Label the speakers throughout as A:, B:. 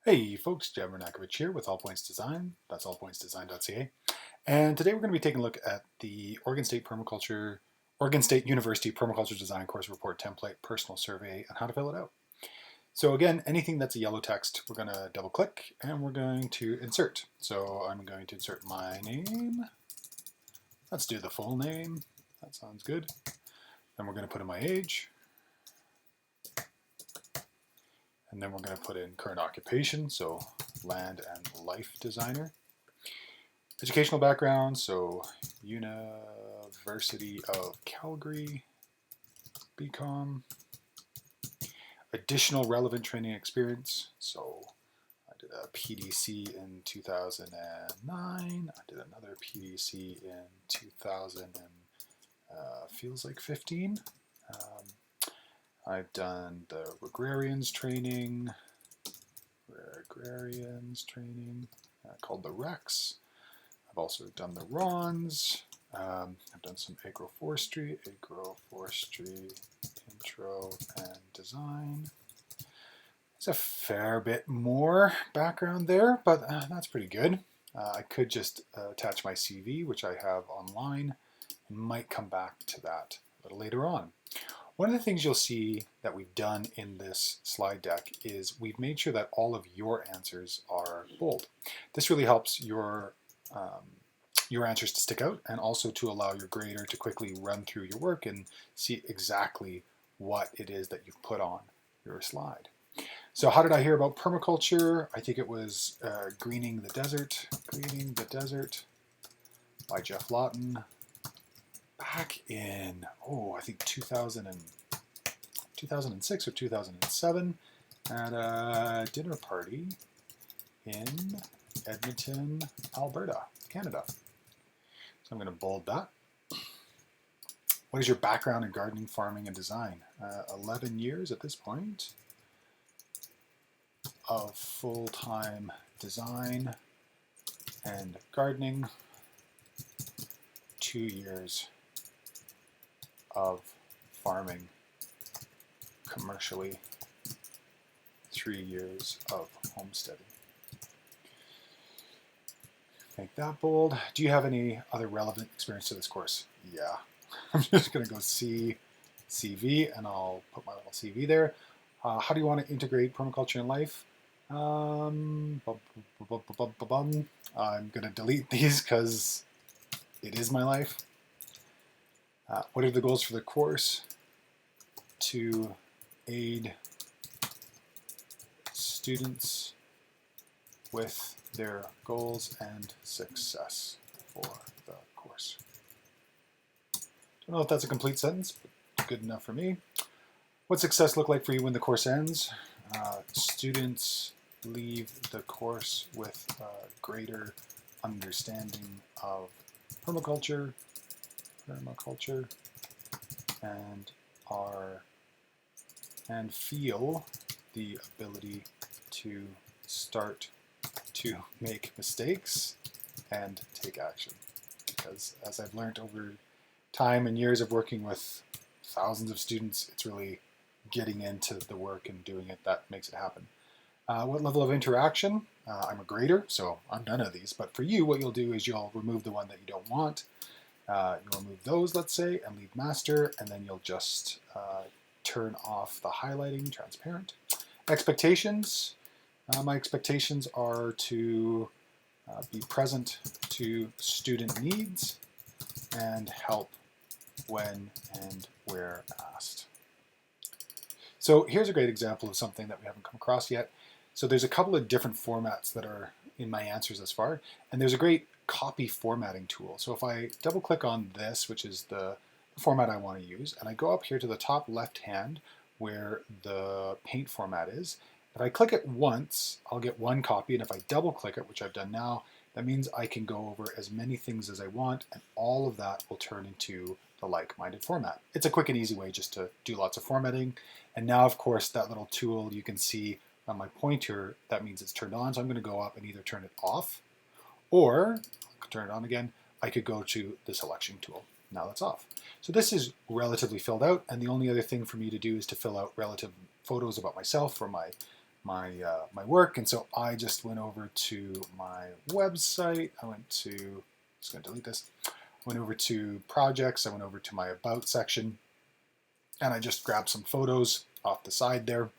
A: Hey folks, Bernakevitch here with All Points Design. That's allpointsdesign.ca. And today we're going to be taking a look at the Oregon State University Permaculture Design Course Report Template Personal Survey and how to fill it out. So again, anything that's a yellow text, we're going to double click and we're going to insert. So I'm going to insert my name. Let's do the full name. That sounds good. Then we're going to put in my age. And then we're going to put in current occupation, so land and life designer. Educational background, so University of Calgary, BCom. Additional relevant training experience, so I did a PDC in 2009. I did another PDC in 2000 and feels like 15. I've done the agrarians training called the Rex. I've also done the Rons. I've done some agroforestry intro and design. There's a fair bit more background there, but that's pretty good. I could just attach my CV, which I have online, and might come back to that a little later on. One of the things you'll see that we've done in this slide deck is we've made sure that all of your answers are bold. This really helps your answers to stick out and also to allow your grader to quickly run through your work and see exactly what it is that you've put on your slide. So how did I hear about permaculture? I think it was Greening the Desert by Jeff Lawton. Back in, I think 2006 or 2007 at a dinner party in Edmonton, Alberta, Canada. So I'm going to bold that. What is your background in gardening, farming, and design? 11 years at this point of full-time design and gardening, 2 years of farming commercially, 3 years of homesteading. Make that bold. Do you have any other relevant experience to this course? Yeah. I'm just going to go CV and I'll put my little CV there. How do you want to integrate permaculture in life? I'm going to delete these because it is my life. What are the goals for the course? To aid students with their goals and success for the course. Don't know if that's a complete sentence, but good enough for me. What success look like for you when the course ends? Students leave the course with a greater understanding of permaculture, and feel the ability to start to make mistakes and take action. Because as I've learned over time and years of working with thousands of students, it's really getting into the work and doing it that makes it happen. What level of interaction? I'm a grader, so I'm none of these, but for you, what you'll do is you'll remove the one that you don't want. You'll remove those, let's say, and leave master, and then you'll just turn off the highlighting, transparent. Expectations. My expectations are to be present to student needs and help when and where asked. So here's a great example of something that we haven't come across yet. So there's a couple of different formats that are in my answers thus far, and there's a great copy formatting tool. So if I double click on this, which is the format I want to use, and I go up here to the top left hand where the paint format is, if I click it once, I'll get one copy, and if I double click it, which I've done now, that means I can go over as many things as I want, and all of that will turn into the like-minded format. It's a quick and easy way just to do lots of formatting. And now, of course, that little tool you can see on my pointer, that means it's turned on. So I'm going to go up and either turn it off or turn it on again. I could go to the selection tool. Now that's off. So this is relatively filled out, and the only other thing for me to do is to fill out relative photos about myself for my my work, and so I just went over to my website. Just going to delete this. I went over to projects. I went over to my about section, and I just grabbed some photos off the side there.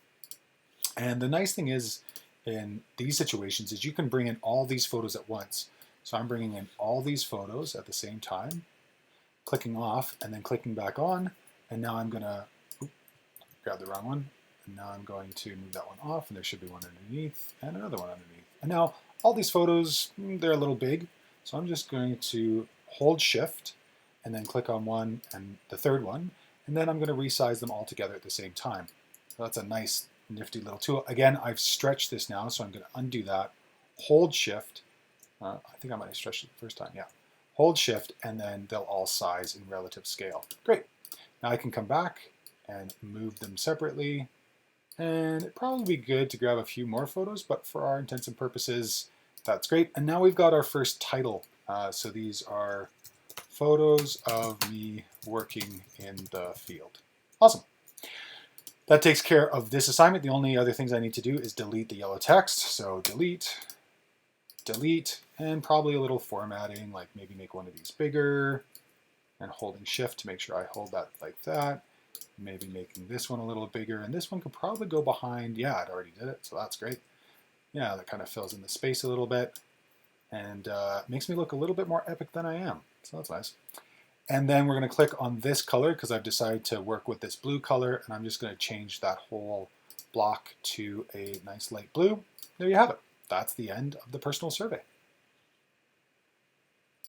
A: And the nice thing is, in these situations, is you can bring in all these photos at once. So I'm bringing in all these photos at the same time, clicking off, and then clicking back on, and now I'm going to grab the wrong one. And now I'm going to move that one off, and there should be one underneath and another one underneath. And now all these photos, they're a little big, so I'm just going to hold Shift and then click on one and the third one, and then I'm going to resize them all together at the same time. So that's a nice, nifty little tool. Again, I've stretched this now, so I'm going to undo that, hold Shift. I think I might have stretched it the first time, yeah. Hold Shift, and then they'll all size in relative scale. Great. Now I can come back and move them separately. And it'd probably be good to grab a few more photos, but for our intents and purposes, that's great. And now we've got our first title. So these are photos of me working in the field. Awesome. That takes care of this assignment. The only other things I need to do is delete the yellow text. So delete, delete, and probably a little formatting, like maybe make one of these bigger, and holding Shift to make sure I hold that like that. Maybe making this one a little bigger, and this one could probably go behind. Yeah, it already did it, so that's great. Yeah, that kind of fills in the space a little bit, and makes me look a little bit more epic than I am, so that's nice. And then we're going to click on this color because I've decided to work with this blue color, and I'm just going to change that whole block to a nice light blue. There you have it. That's the end of the personal survey.